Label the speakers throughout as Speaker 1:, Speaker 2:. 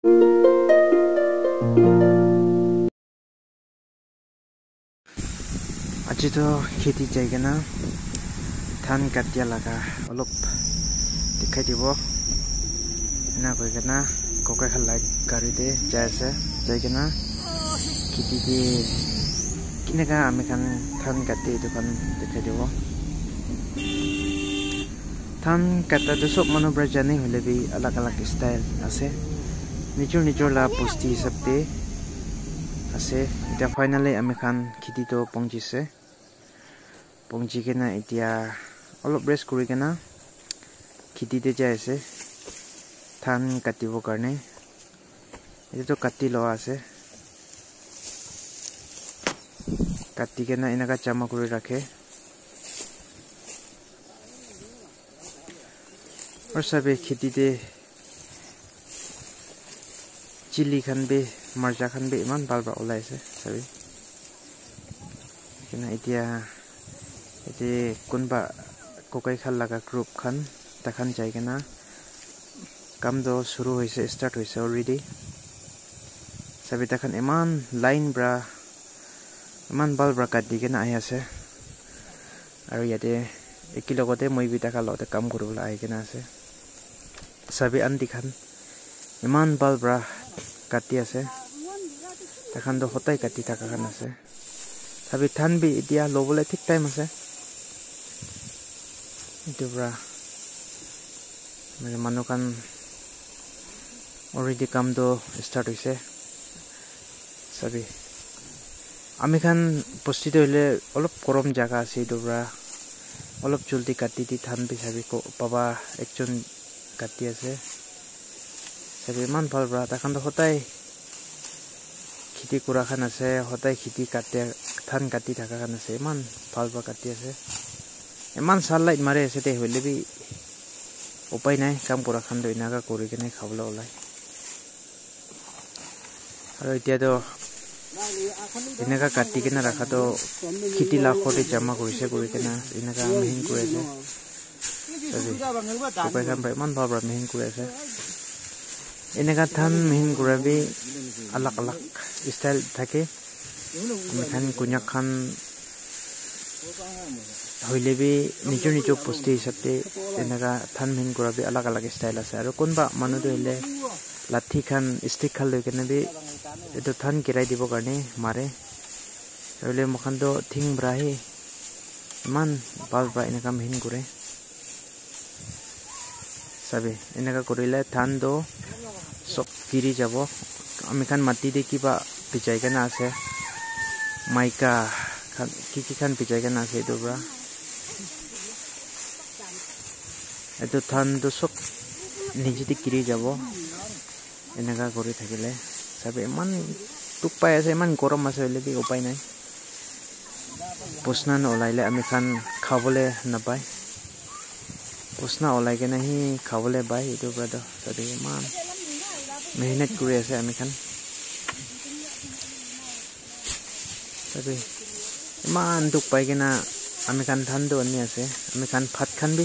Speaker 1: আজি তো খেতি যাইগে না ধান কাটিয়া লাগা অলপ দেখাই দিব না কইগে না ককাই খালাই গাড়ি দে যাই আছে যাইগে না খেতি দি কিনেকা আমি খান ধান কাটি দোকান দেখাই দিব ধান কাটা তো সব মানুহ পৰা জানে হলে বি अलग अलग স্টাইল আছে নিজৰ নিজৰ লা পুষ্টি হিচাপে আছে এটা ফাইনালি আমি খান খেতি তো পঞ্জিছে পঞ্জি কেনা এতিয়া অলপ ৰেষ্ট কৰি কেনা খেতিতে যাই আছে ধান কাটিব কাৰণে এটো কাটি লোৱা আছে কাটি কেনা এনেকা জামা কৰি ৰাখে और सभी खेती दे चिली खान भी मर्जा खान भी इमान बाल बाल ओलाई से सभी किना इतिया इति कुनबा कोकाई खाल लगा ग्रुप खान तखान जाएगा ना काम दो शुरू हुई से स्टार्ट हुई से ऑलरेडी सभी तखान इमान लाइन ब्रा इमान बाल ब्रा काट दी के ना आया से और यादे एक किलो कोते मैं भी तक लोटे काम करूँ ला आए के ना से सभी अंधी खान इमान बाल ब्रा काटी आसे तखान दो होता ही काटी थका खान आसे सभी थान भी इतिया लोबले ठीक टाइम आसे इतु ब्रा मेरे मानो खान ऑलरेडी काम दो स्टार्ट हुई से सभी आमी खान पुष्टि तो ले अलग गरम जगह आसे इतु ब्रा অলপ জলদি কাটি দি ধান বিচাবি পাবা একজন কাটি আছে সবে মান ভাল ব্ৰা তাখান হতাই খেতি কৰা খান আছে হতাই খেতি কাটে ধান কাটি থাকা খান আছে মান ভাল ব্ৰা কাটি আছে ইমান সানলাইট মাৰে আছে তে হইলে বি উপায় নাই কাম কৰা খান দই নাগা কৰি কেনে খাবলে ওলাই আৰু এতিয়া তো इनका काटी के ना रखा तो खेती लाखों जमा कर इनका मेहन मन भाव मेहन इनका थान मेहन भी अलग अलग स्टाइल थके कुना खान हईले भी निजर निजर पुष्टि हिसाब से इनका थान मेहन भी अलग अलग स्टाइल आसे और कोनबा मानु हईले लाठी खान स्टिक खान लैके भी itu than kirai dibo karne mare ole mokhan do thing brahi man bal bra inaka mehin kore sabe inaka korile than do sok kiri jabo ami khan mati de kiba pichai kana ase maika khan ki khan pichai kana ase do bra itu than do sok nijiti kiri jabo inaka kori thakile सभी इमान टुक पाए ऐसे इमान गरम आसे भी उपाय नहीं पुसना न ओलाइले आमी खान खाबले नापाय पुसना ओलाई के नहीं खाबले बाय इतो ब्रादो सभी इमान मेहनत करि आसे आमी खान सभी इमान टुक पाए के ना आमी खान धान दो अनि आसे आमी खान भात खान भी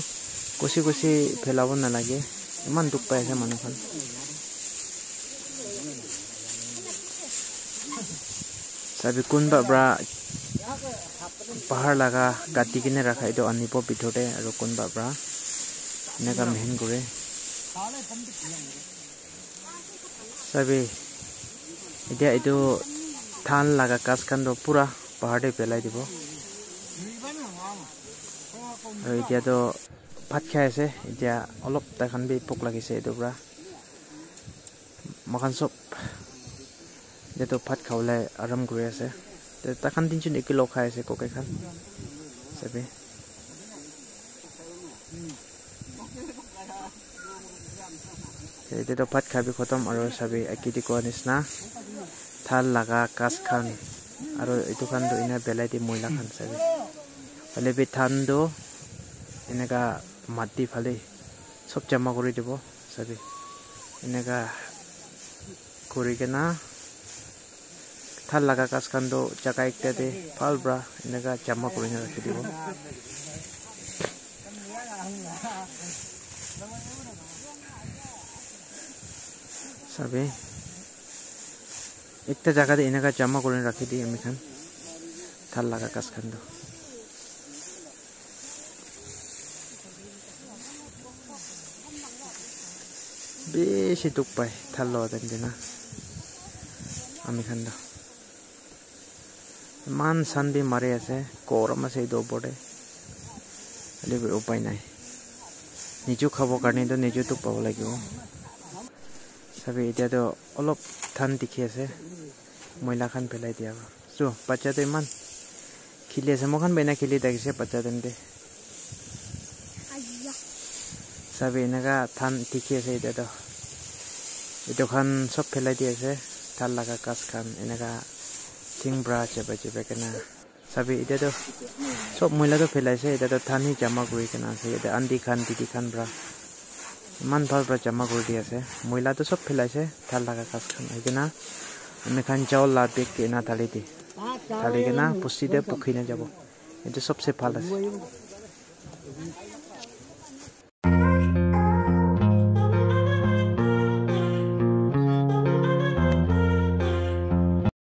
Speaker 1: कुसी कुसी फेलाबो ना लागे इमान टुक पाए आसे मानु खान सभी कुनबा ब्रा पहाड़ लगा काटी किने रखा इतो अनिपो पिथोटे और कुनबा ब्रा नेका मेहन करे सभी इतिया इतो थान लगा कास खान दो पूरा पहाड़ दे पेलाई दिबो और इतिया तो भात खाय आसे इतिया अलप ताखान भी भोक लागिसे इतो ब्रा मखान सब ये तो भात खावले आराम करे आसे ते ताखान दिनचुन 1 किलो खाय आसे कोकाई खान सभी ये तो भात खाबी खत्म और सभी अकिति को निसना थाल लगा कास खान और इतो खान तो इना बेलाइति मोइला खान सभी हले बे थान दो इनका माटी फाले सब जमा करि दिबो सभी इनका करि केना थाल लगा कास खान दो जगह एक दे फाल ब्रा इनका जमा करि ना रखि दिबो सभी একটা জায়গাতে এনেকা জমা করে রাখি দিই আমি খান থাল লাগা কাজ খান দো বেশি টুক পাই থাল লো দেন দিনা আমি খান দো মান সানবি মারে আছে গরম আছে এই ওপরে খালি উপায় নাই নিজু খাব কাৰণে তো নিজু টুক পাব লাগিব চাবি এতিয়াতো অলপ ঠান দেখি আছে ময়লা খান পেলাই দিয়া চো বাচ্চাটো ইমান খেলি আছে মই খান বেনা খেলি দেখিছে বাচ্চা তেন্তে চাবি এনেকা ঠান দেখি আছে এতিয়াতো এইটো খান চব পেলাই দি আছে থাল লাগা কাজ খান এনেকা চিংব্ৰা চেপে চেপে কেনা চাবি এতিয়াতো সব ময়লাটো পেলাইছে এতিয়াতো ঠানি জমা কৰি কেনা আছে এতিয়া আন্দি খান দিদি খান ব্ৰা ইমান ভাল পৰা জমা কৰি দি আছে ময়লাটো সব পেলাইছে থাল লাগা কাজ খান সেইকেনা আমি খান চাউল লা বেগ কেনা ঢালি দি ঢালি কেনা পুষ্টি দে পুখি না যাব এইটো সবচে ভাল আছে